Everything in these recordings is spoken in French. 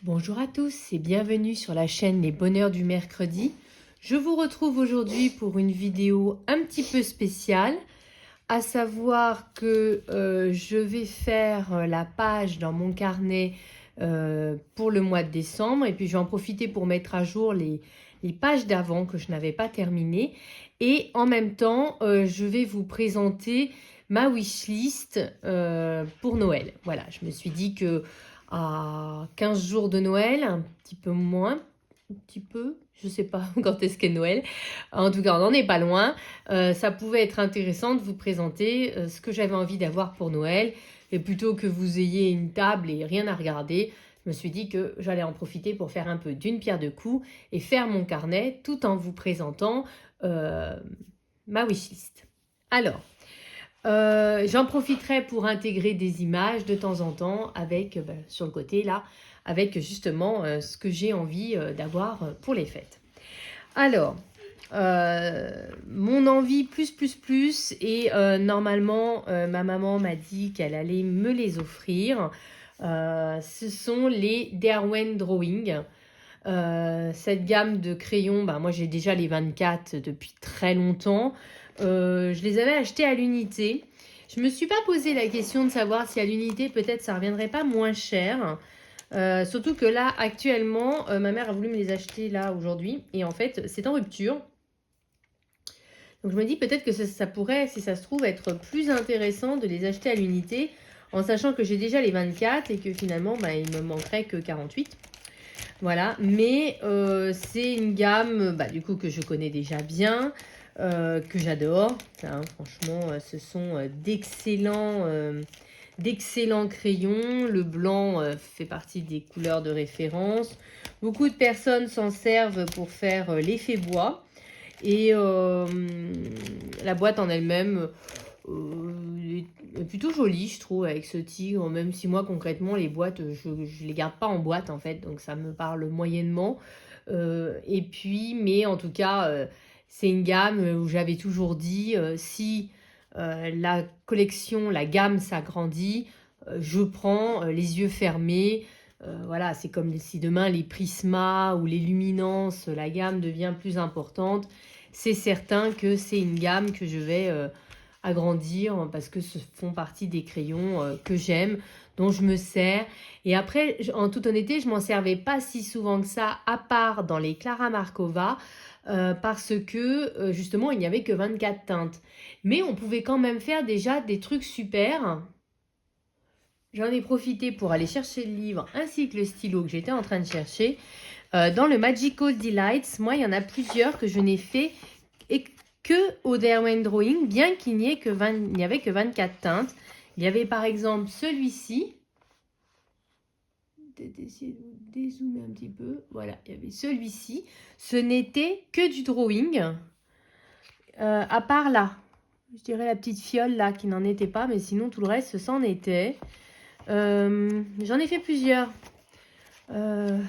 Bonjour à tous et bienvenue sur la chaîne Les Bonheurs du Mercredi. Je vous retrouve aujourd'hui pour une vidéo un petit peu spéciale, à savoir que je vais faire la page dans mon carnet pour le mois de décembre, et puis je vais en profiter pour mettre à jour les pages d'avant que je n'avais pas terminées, et en même temps je vais vous présenter ma wishlist pour Noël. Voilà, je me suis dit que à 15 jours de Noël, un petit peu moins, un petit peu, je sais pas quand est-ce qu'est Noël, en tout cas on n'en est pas loin, ça pouvait être intéressant de vous présenter ce que j'avais envie d'avoir pour Noël, et plutôt que vous ayez une table et rien à regarder, je me suis dit que j'allais en profiter pour faire un peu d'une pierre deux coups et faire mon carnet tout en vous présentant ma wishlist. Alors, j'en profiterai pour intégrer des images de temps en temps avec, sur le côté là, avec justement ce que j'ai envie d'avoir pour les fêtes. Alors, mon envie plus, et normalement ma maman m'a dit qu'elle allait me les offrir. Ce sont les Derwent Drawing. Cette gamme de crayons, moi j'ai déjà les 24 depuis très longtemps. Je les avais achetés à l'unité. Je me suis pas posé la question de savoir si à l'unité peut-être ça reviendrait pas moins cher. Surtout que là actuellement ma mère a voulu me les acheter là aujourd'hui et en fait c'est en rupture. Donc je me dis peut-être que ça pourrait, si ça se trouve, être plus intéressant de les acheter à l'unité en sachant que j'ai déjà les 24 et que finalement il me manquerait que 48. Voilà, mais c'est une gamme du coup que je connais déjà bien, que j'adore. Hein, franchement, ce sont d'excellents crayons. Le blanc fait partie des couleurs de référence. Beaucoup de personnes s'en servent pour faire l'effet bois. Et la boîte en elle-même est plutôt jolie, je trouve, avec ce tigre, même si moi, concrètement, les boîtes, je ne les garde pas en boîte, en fait, donc ça me parle moyennement. Et puis, mais en tout cas, c'est une gamme où j'avais toujours dit, si la collection, la gamme s'agrandit, je prends les yeux fermés. Voilà, c'est comme si demain les prismas ou les luminances, la gamme devient plus importante. C'est certain que c'est une gamme que je vais agrandir parce que ce font partie des crayons que j'aime, dont je me sers. Et après, en toute honnêteté, je m'en servais pas si souvent que ça, à part dans les Clara Markova, parce que justement, il n'y avait que 24 teintes. Mais on pouvait quand même faire déjà des trucs super. J'en ai profité pour aller chercher le livre ainsi que le stylo que j'étais en train de chercher. Dans le Magical Delights, moi, il y en a plusieurs que je n'ai fait que au Derwent Drawing, bien qu'il n'y avait que 24 teintes. Il y avait par exemple celui-ci. Peut-être essayer de vous dézoomer un petit peu. Voilà, il y avait celui-ci. Ce n'était que du drawing. À part là. Je dirais la petite fiole là qui n'en était pas, mais sinon tout le reste, c'en était. J'en ai fait plusieurs. Je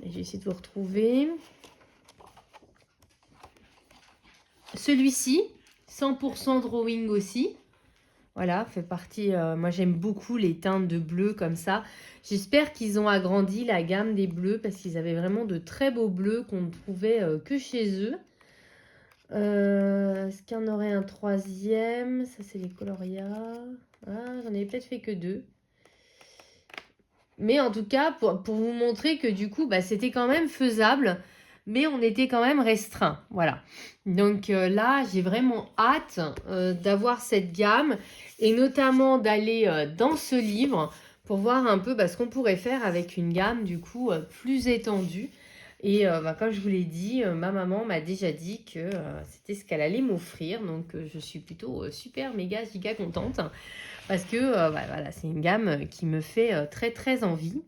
vais essayer de vous retrouver. Celui-ci, 100% drawing aussi. Voilà, fait partie. Moi, j'aime beaucoup les teintes de bleu comme ça. J'espère qu'ils ont agrandi la gamme des bleus parce qu'ils avaient vraiment de très beaux bleus qu'on ne trouvait que chez eux. Est-ce qu'il y en aurait un troisième? Ça, c'est les Coloria. Ah, j'en ai peut-être fait que 2. Mais en tout cas, pour vous montrer que du coup, c'était quand même faisable, mais on était quand même restreint. Voilà. Donc là, j'ai vraiment hâte d'avoir cette gamme et notamment d'aller dans ce livre pour voir un peu ce qu'on pourrait faire avec une gamme du coup plus étendue. Et comme je vous l'ai dit, ma maman m'a déjà dit que c'était ce qu'elle allait m'offrir. Donc je suis plutôt super méga giga contente. Parce que voilà, c'est une gamme qui me fait très très envie.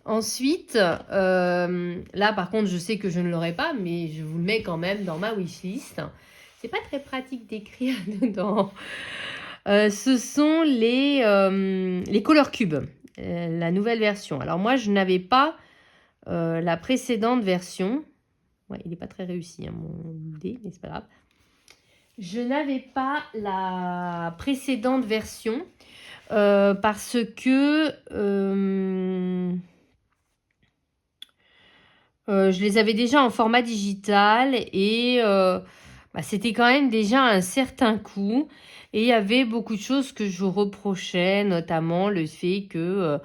Ensuite, là par contre, je sais que je ne l'aurai pas, mais je vous le mets quand même dans ma wishlist. C'est pas très pratique d'écrire dedans. Ce sont les Color Cubes, la nouvelle version. Alors moi, je n'avais pas la précédente version. Ouais, il n'est pas très réussi, hein, mon dé, mais c'est pas grave. Je n'avais pas la précédente version parce que Je les avais déjà en format digital et c'était quand même déjà un certain coût. Et il y avait beaucoup de choses que je reprochais, notamment le fait que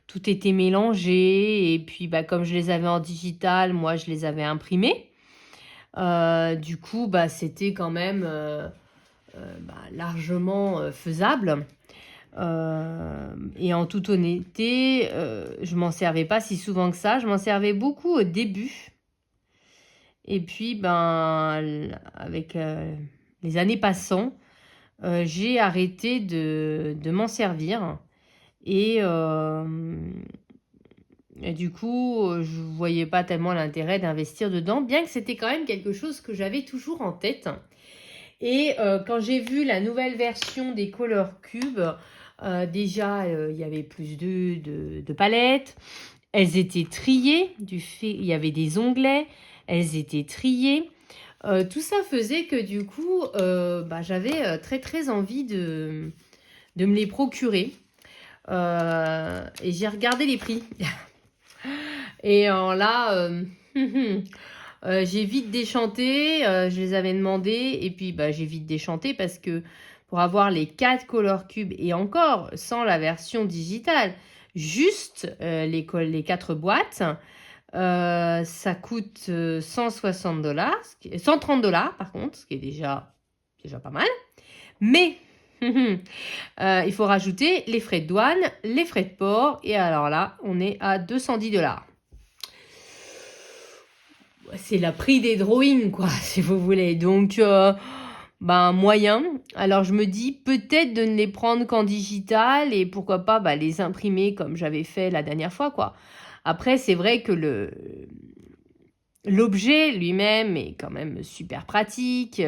tout était mélangé. Et puis, comme je les avais en digital, moi, je les avais imprimés. Du coup, c'était quand même largement faisable. Et en toute honnêteté, je m'en servais pas si souvent que ça. Je m'en servais beaucoup au début. Et puis, avec les années passant, j'ai arrêté de m'en servir. Et, du coup, je voyais pas tellement l'intérêt d'investir dedans, bien que c'était quand même quelque chose que j'avais toujours en tête. Et quand j'ai vu la nouvelle version des Color Cube, déjà, il y avait plus de palettes. Elles étaient triées, il y avait des onglets, elles étaient triées. Tout ça faisait que du coup, j'avais très très envie de me les procurer. Et j'ai regardé les prix. Et là, j'ai vite déchanté. Je les avais demandés et puis j'ai vite déchanté parce que pour avoir les 4 Color Cube et encore sans la version digitale, juste les 4 boîtes, ça coûte $160, 130 par contre, ce qui est déjà pas mal. Mais il faut rajouter les frais de douane, les frais de port, et alors là, on est à $210. C'est le prix des drawings, quoi, si vous voulez. Donc, moyen. Alors, je me dis peut-être de ne les prendre qu'en digital et pourquoi pas les imprimer comme j'avais fait la dernière fois, quoi. Après, c'est vrai que l'objet lui-même est quand même super pratique,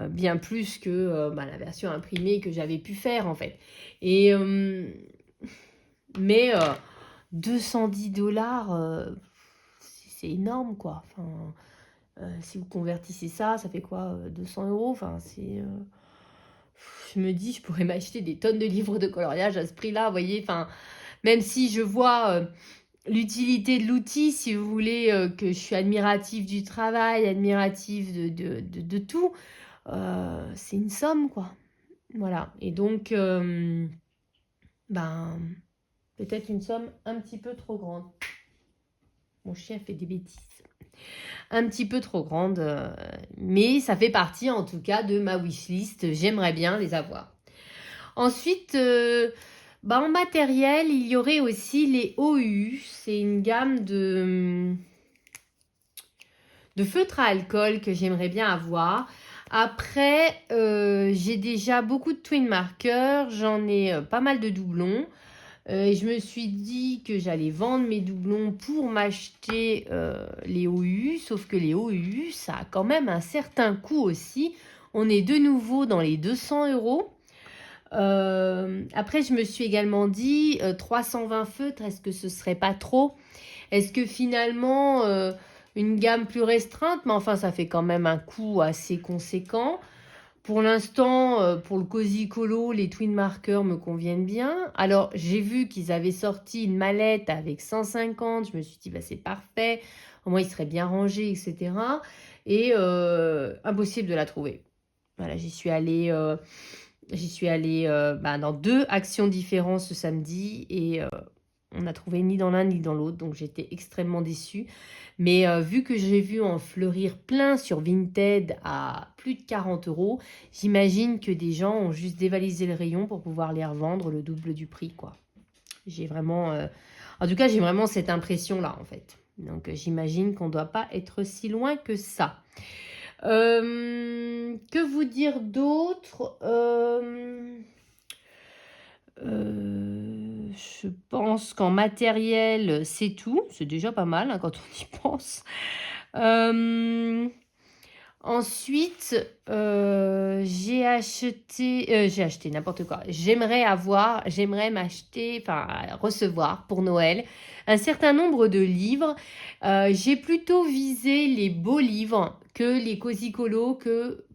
bien plus que la version imprimée que j'avais pu faire, en fait. Et, mais $210, c'est énorme, quoi. Enfin, si vous convertissez ça, ça fait quoi, 200 €? Enfin, je me dis, je pourrais m'acheter des tonnes de livres de coloriage à ce prix-là, vous voyez. Enfin, même si je vois l'utilité de l'outil, si vous voulez, que je suis admirative du travail, admirative de tout, c'est une somme, quoi. Voilà. Et donc, peut-être une somme un petit peu trop grande. Mon chien fait des bêtises. Un petit peu trop grande, mais ça fait partie en tout cas de ma wishlist. J'aimerais bien les avoir. Ensuite, en matériel, il y aurait aussi les OU. C'est une gamme de feutres à alcool que j'aimerais bien avoir. Après, j'ai déjà beaucoup de twin markers. J'en ai pas mal de doublons. Et je me suis dit que j'allais vendre mes doublons pour m'acheter les OU, sauf que les OU, ça a quand même un certain coût aussi. On est de nouveau dans les 200 €. Après, je me suis également dit 320 feutres, est-ce que ce serait pas trop? Est-ce que finalement, une gamme plus restreinte, mais enfin, ça fait quand même un coût assez conséquent. Pour l'instant, pour le Cozy Colo, les twin markers me conviennent bien. Alors, j'ai vu qu'ils avaient sorti une mallette avec 150. Je me suis dit, c'est parfait. Au moins, il serait bien rangé, etc. Et impossible de la trouver. Voilà, j'y suis allée dans 2 actions différentes ce samedi. Et on n'a trouvé ni dans l'un ni dans l'autre. Donc, j'étais extrêmement déçue. Mais vu que j'ai vu en fleurir plein sur Vinted à plus de 40 €, j'imagine que des gens ont juste dévalisé le rayon pour pouvoir les revendre le double du prix, quoi. J'ai vraiment... En tout cas, j'ai vraiment cette impression-là, en fait. Donc, j'imagine qu'on ne doit pas être si loin que ça. Que vous dire d'autre? Je pense qu'en matériel, c'est tout. C'est déjà pas mal quand on y pense. Ensuite, j'ai acheté n'importe quoi. J'aimerais recevoir pour Noël un certain nombre de livres. J'ai plutôt visé les beaux livres que les Cozy Colo,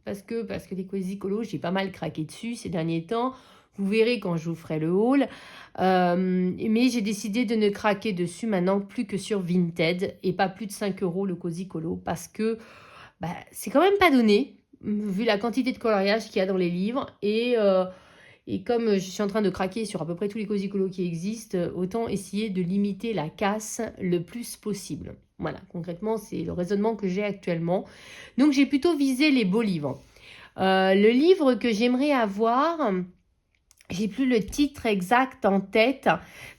parce que les Cozy Colo, j'ai pas mal craqué dessus ces derniers temps. Vous verrez quand je vous ferai le haul. Mais j'ai décidé de ne craquer dessus maintenant plus que sur Vinted et pas plus de 5 € le Cozy Colo parce que c'est quand même pas donné vu la quantité de coloriage qu'il y a dans les livres et comme je suis en train de craquer sur à peu près tous les Cozy Colo qui existent, autant essayer de limiter la casse le plus possible. Voilà, concrètement, c'est le raisonnement que j'ai actuellement. Donc, j'ai plutôt visé les beaux livres. Le livre que j'aimerais avoir, j'ai plus le titre exact en tête,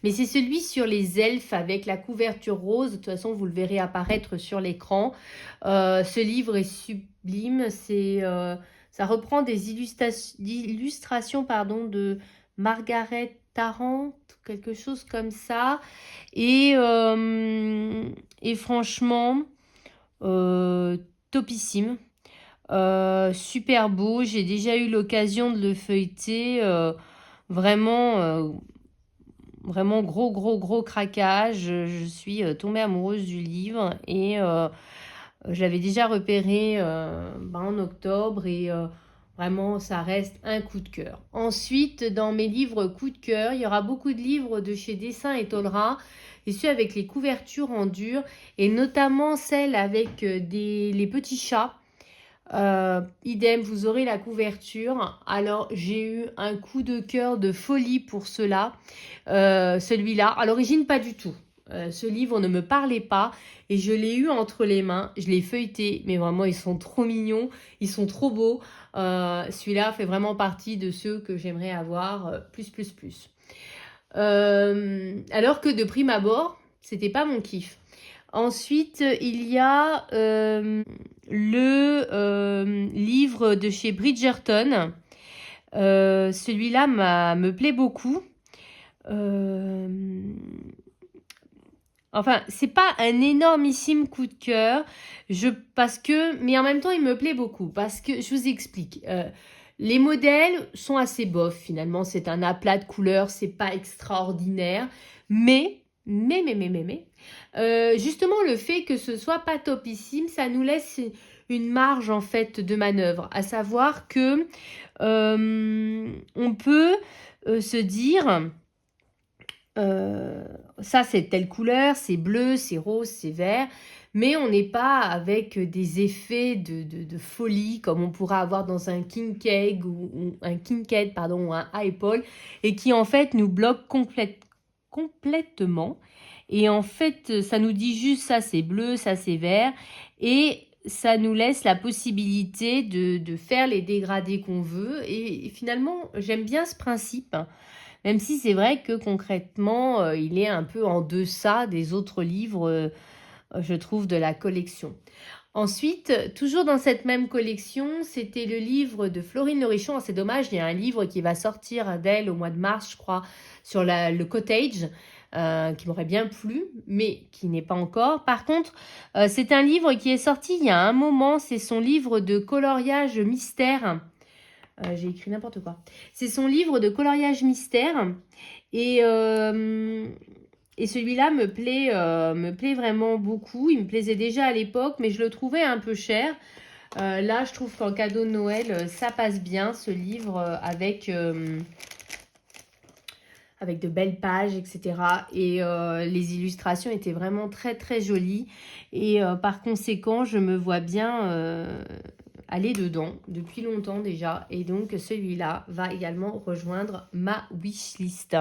mais c'est celui sur les elfes avec la couverture rose. De toute façon, vous le verrez apparaître sur l'écran. Ce livre est sublime. Ça reprend des illustrations de Margaret Tarrant, quelque chose comme ça. Et franchement, topissime. Super beau. J'ai déjà eu l'occasion de le feuilleter. Vraiment, vraiment gros craquage. Je suis tombée amoureuse du livre et je l'avais déjà repéré en octobre et vraiment ça reste un coup de cœur. Ensuite, dans mes livres coup de cœur, il y aura beaucoup de livres de chez Dessin et Tolera et ceux avec les couvertures en dur et notamment celles avec les petits chats. Idem, vous aurez la couverture. Alors, j'ai eu un coup de cœur de folie pour celui-là. À l'origine, pas du tout. Ce livre ne me parlait pas et je l'ai eu entre les mains. Je l'ai feuilleté, mais vraiment, ils sont trop mignons. Ils sont trop beaux. Celui-là fait vraiment partie de ceux que j'aimerais avoir plus. Alors que de prime abord, c'était pas mon kiff. Ensuite, il y a le livre de chez Bridgerton. Celui-là me plaît beaucoup. Enfin, c'est pas un énormissime coup de cœur, mais en même temps, il me plaît beaucoup parce que je vous explique. Les modèles sont assez bof finalement. C'est un aplat de couleurs, c'est pas extraordinaire, mais justement, le fait que ce soit pas topissime, ça nous laisse une marge en fait de manœuvre, à savoir que on peut se dire ça c'est telle couleur, c'est bleu, c'est rose, c'est vert, mais on n'est pas avec des effets de folie comme on pourra avoir dans un Kincaid ou un High Pole et qui en fait nous bloque complètement. Et en fait, ça nous dit juste ça c'est bleu, ça c'est vert. Et ça nous laisse la possibilité de faire les dégradés qu'on veut. Et finalement, j'aime bien ce principe. Même si c'est vrai que concrètement, il est un peu en deçà des autres livres, je trouve, de la collection. Ensuite, toujours dans cette même collection, c'était le livre de Florine Le Richon. C'est dommage, il y a un livre qui va sortir d'elle au mois de mars, je crois, sur le cottage. Qui m'aurait bien plu, mais qui n'est pas encore. Par contre, c'est un livre qui est sorti il y a un moment. C'est son livre de coloriage mystère. J'ai écrit n'importe quoi. C'est son livre de coloriage mystère. Et celui-là me plaît vraiment beaucoup. Il me plaisait déjà à l'époque, mais je le trouvais un peu cher. Là, je trouve qu'en cadeau de Noël, ça passe bien, ce livre, avec de belles pages, etc. Et les illustrations étaient vraiment très jolies. Et par conséquent, je me vois bien aller dedans depuis longtemps déjà. Et donc, celui-là va également rejoindre ma wishlist.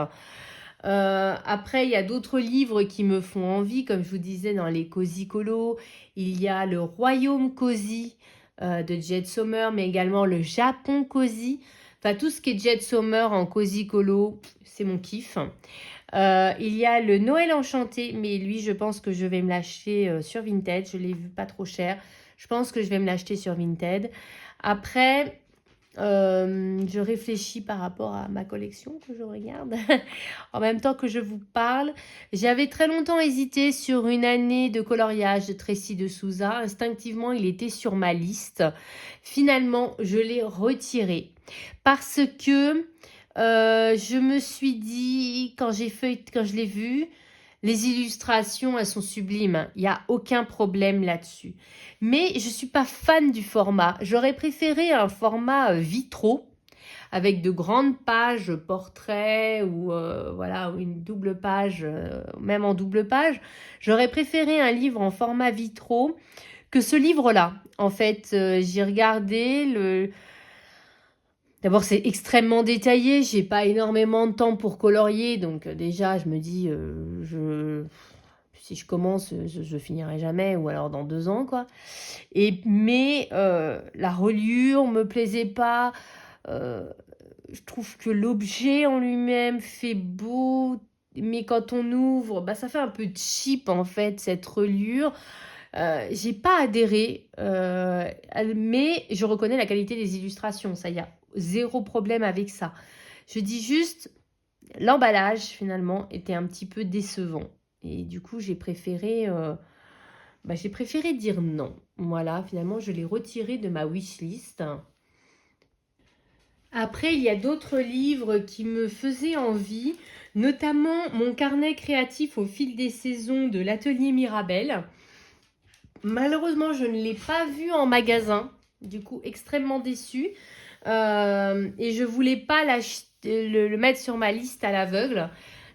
Après, il y a d'autres livres qui me font envie, comme je vous disais dans les Cozy Colo. Il y a le Royaume Cozy de Jed Sommer, mais également le Japon Cozy. Enfin, tout ce qui est Jed Sommer en Cozy Colo, c'est mon kiff. Il y a le Noël Enchanté, mais lui, je pense que je vais me l'acheter sur Vinted. Je l'ai vu pas trop cher. Je pense que je vais me l'acheter sur Vinted. Après, je réfléchis par rapport à ma collection que je regarde en même temps que je vous parle. J'avais très longtemps hésité sur une année de coloriage de Tracy de Souza. Instinctivement, il était sur ma liste. Finalement, je l'ai retiré parce que je me suis dit, quand je l'ai vu, les illustrations, elles sont sublimes. Il n'y a aucun problème là-dessus. Mais je ne suis pas fan du format. J'aurais préféré un format vitro avec de grandes pages portraits ou voilà, ou une double page, même en double page. J'aurais préféré un livre en format vitro que ce livre-là. En fait, j'ai regardé. D'abord, c'est extrêmement détaillé. J'ai pas énormément de temps pour colorier, donc déjà, je me dis, si je commence, je finirai jamais, ou alors dans 2 ans, quoi. Mais la reliure me plaisait pas. Euh, je trouve que l'objet en lui-même fait beau, mais quand on ouvre, bah, ça fait un peu cheap en fait cette reliure. J'ai pas adhéré, mais je reconnais la qualité des illustrations. Ça, y a zéro problème avec ça. Je dis juste, l'emballage finalement était un petit peu décevant. Et du coup, j'ai préféré dire non. Voilà, finalement, je l'ai retiré de ma wishlist. Après, il y a d'autres livres qui me faisaient envie, notamment mon carnet créatif au fil des saisons de l'Atelier Mirabel. Malheureusement, je ne l'ai pas vu en magasin, du coup extrêmement déçue. Et je voulais pas le mettre sur ma liste à l'aveugle.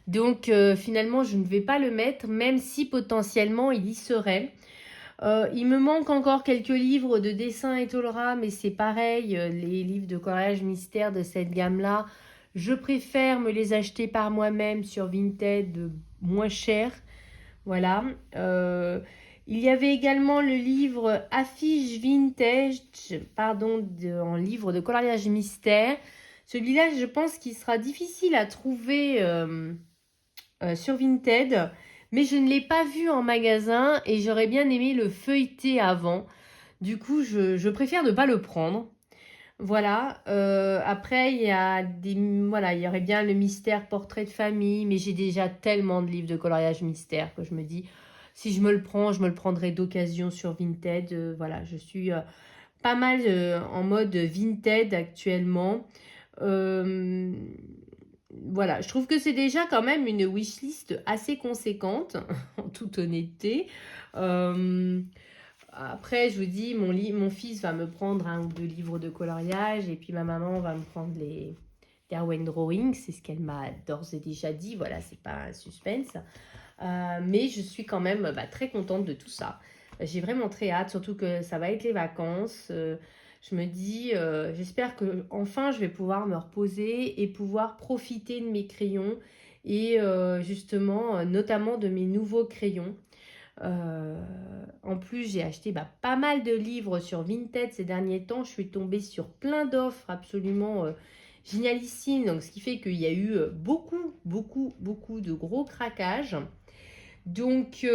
Donc finalement, je ne vais pas le mettre, même si potentiellement il y serait. Il me manque encore quelques livres de dessin et Tolera, mais c'est pareil, les livres de coloriage mystère de cette gamme-là, je préfère me les acheter par moi-même sur Vinted, moins cher. Voilà. Il y avait également le livre Affiche Vintage, pardon, en livre de coloriage mystère. Celui-là, je pense qu'il sera difficile à trouver sur Vinted, mais je ne l'ai pas vu en magasin et j'aurais bien aimé le feuilleter avant. Du coup, je préfère ne pas le prendre. Voilà. Après, voilà, il y aurait bien le mystère portrait de famille, mais j'ai déjà tellement de livres de coloriage mystère que je me dis, si je me le prends, je me le prendrai d'occasion sur Vinted. Voilà, je suis pas mal en mode Vinted actuellement. Euh, voilà, je trouve que c'est déjà quand même une wishlist assez conséquente, en toute honnêteté. Après, je vous dis, mon fils va me prendre 1 ou 2 livres de coloriage et puis ma maman va me prendre les Derwent Drawing, c'est ce qu'elle m'a d'ores et déjà dit. Voilà, c'est pas un suspense. Mais je suis quand même très contente de tout ça. J'ai vraiment très hâte, surtout que ça va être les vacances. Je me dis, j'espère que enfin je vais pouvoir me reposer et pouvoir profiter de mes crayons et justement, notamment de mes nouveaux crayons. En plus, j'ai acheté pas mal de livres sur Vinted ces derniers temps. Je suis tombée sur plein d'offres absolument génialissimes. Donc, ce qui fait qu'il y a eu beaucoup, beaucoup, beaucoup de gros craquages. Donc,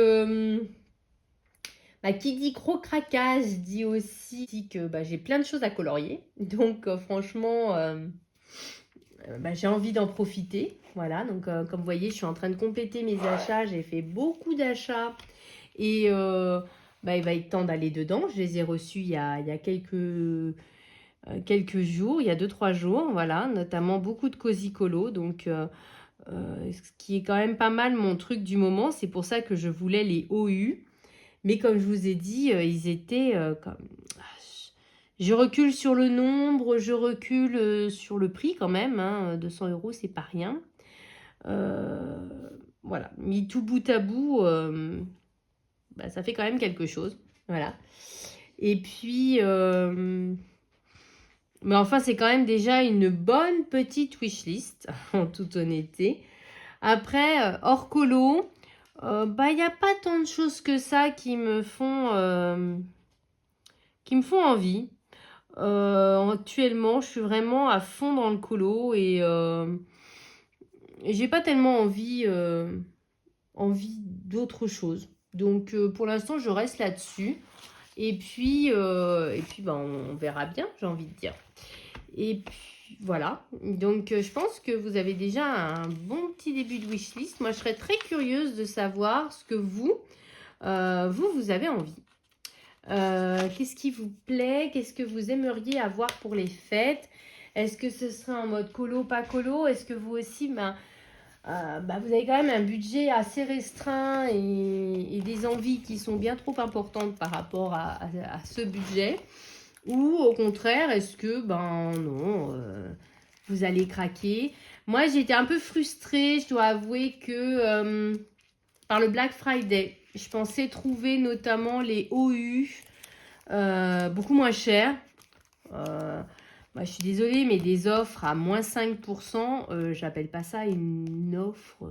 qui dit gros craquage dit aussi que j'ai plein de choses à colorier. Donc, franchement, j'ai envie d'en profiter. Voilà, donc comme vous voyez, je suis en train de compléter mes achats. J'ai fait beaucoup d'achats et il va être temps d'aller dedans. Je les ai reçus il y a quelques jours, il y a 2-3 jours, voilà, notamment beaucoup de Cozy Colo. Donc, ce qui est quand même pas mal mon truc du moment. C'est pour ça que je voulais les OU. Mais comme je vous ai dit, ils étaient comme... Je recule sur le nombre, je recule sur le prix quand même. 200 €, c'est pas rien. Voilà, mis tout bout à bout, ça fait quand même quelque chose. Voilà. Et puis, mais enfin, c'est quand même déjà une bonne petite wishlist, en toute honnêteté. Après, hors colo, il n'y a pas tant de choses que ça qui me font envie. Actuellement, je suis vraiment à fond dans le colo et j'ai pas tellement envie d'autre chose. Donc, pour l'instant, je reste là-dessus. Et puis on verra bien, j'ai envie de dire. Et puis, voilà. Donc, je pense que vous avez déjà un bon petit début de wishlist. Moi, je serais très curieuse de savoir ce que vous avez envie. Qu'est-ce qui vous plaît? Qu'est-ce que vous aimeriez avoir pour les fêtes? Est-ce que ce serait en mode colo, pas colo? Est-ce que vous aussi, vous avez quand même un budget assez restreint et des envies qui sont bien trop importantes par rapport à ce budget? Ou au contraire, est-ce que, non, vous allez craquer. Moi, j'ai été un peu frustrée, je dois avouer que par le Black Friday, je pensais trouver notamment les OU beaucoup moins chers. Moi, je suis désolée, mais des offres à moins 5%, j'appelle pas ça une offre.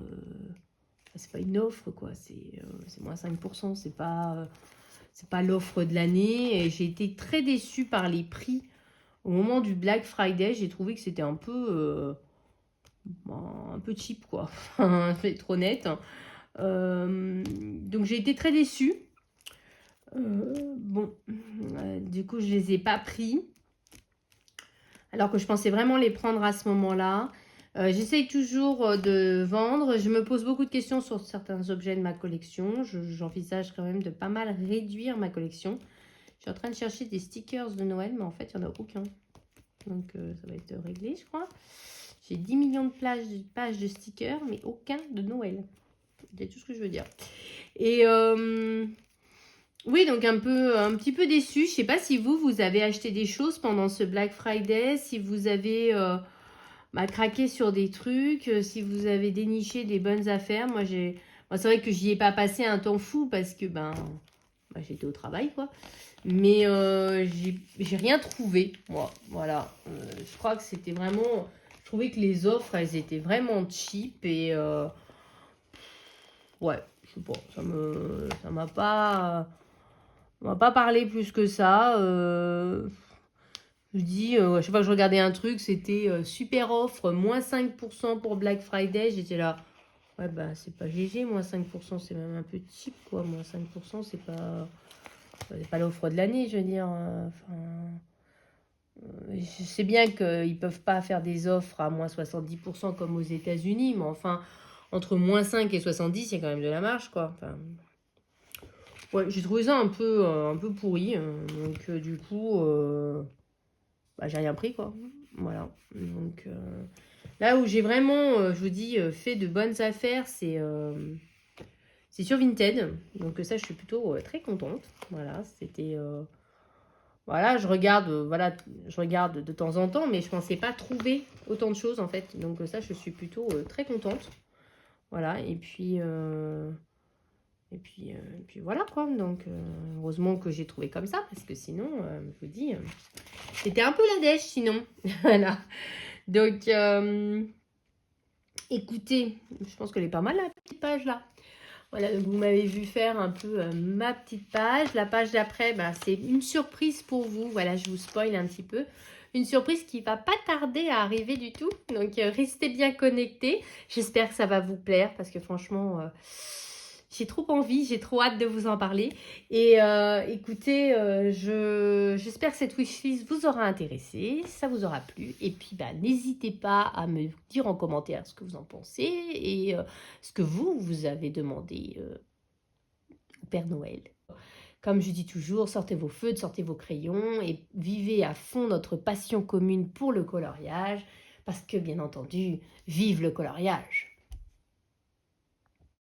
C'est pas une offre, quoi. C'est moins 5%. C'est pas l'offre de l'année. Et j'ai été très déçue par les prix. Au moment du Black Friday, j'ai trouvé que c'était un peu cheap, quoi. Je vais être honnête. Donc, j'ai été très déçue. Bon, du coup, je les ai pas pris. Alors que je pensais vraiment les prendre à ce moment-là. J'essaye toujours de vendre. Je me pose beaucoup de questions sur certains objets de ma collection. J'envisage quand même de pas mal réduire ma collection. Je suis en train de chercher des stickers de Noël, mais en fait, il n'y en a aucun. Donc, ça va être réglé, je crois. J'ai 10 millions de pages de stickers, mais aucun de Noël. C'est tout ce que je veux dire. Et oui, donc un petit peu déçue. Je ne sais pas si vous avez acheté des choses pendant ce Black Friday, si vous avez craqué sur des trucs, si vous avez déniché des bonnes affaires. Moi, c'est vrai que j'y ai pas passé un temps fou parce que j'étais au travail, quoi. Mais j'ai rien trouvé, moi. Voilà. Je crois que c'était vraiment... Je trouvais que les offres, elles étaient vraiment cheap et... ouais, je sais pas, ça m'a pas parlé plus que ça. Je dis, à chaque fois que je regardais un truc, c'était super offre, moins 5% pour Black Friday. J'étais là, ouais, c'est pas GG, moins 5%, c'est même un peu cheap, quoi. Moins 5%, c'est pas l'offre de l'année, je veux dire. Je sais bien qu'ils peuvent pas faire des offres à moins 70% comme aux États-Unis, mais enfin, entre moins 5 et 70, il y a quand même de la marge, quoi. Enfin, ouais, j'ai trouvé ça un peu pourri. Donc, du coup, j'ai rien pris, quoi. Voilà. Donc, là où j'ai vraiment, je vous dis, fait de bonnes affaires, c'est sur Vinted. Donc, ça, je suis plutôt très contente. Voilà, c'était... voilà, je regarde de temps en temps, mais je pensais pas trouver autant de choses, en fait. Donc, ça, je suis plutôt très contente. Voilà, et puis voilà, quoi. Donc, heureusement que j'ai trouvé comme ça, parce que sinon, je vous dis, c'était un peu la dèche, sinon. Voilà. Donc, écoutez, je pense qu'elle est pas mal, la petite page, là. Voilà, donc vous m'avez vu faire un peu ma petite page. La page d'après, c'est une surprise pour vous. Voilà, je vous spoil un petit peu. Une surprise qui va pas tarder à arriver du tout. Donc, restez bien connectés. J'espère que ça va vous plaire parce que franchement, j'ai trop envie, j'ai trop hâte de vous en parler. Et écoutez, j'espère que cette wishlist vous aura intéressé, ça vous aura plu. Et puis, n'hésitez pas à me dire en commentaire ce que vous en pensez et ce que vous avez demandé au Père Noël. Comme je dis toujours, sortez vos feutres, sortez vos crayons et vivez à fond notre passion commune pour le coloriage. Parce que, bien entendu, vive le coloriage!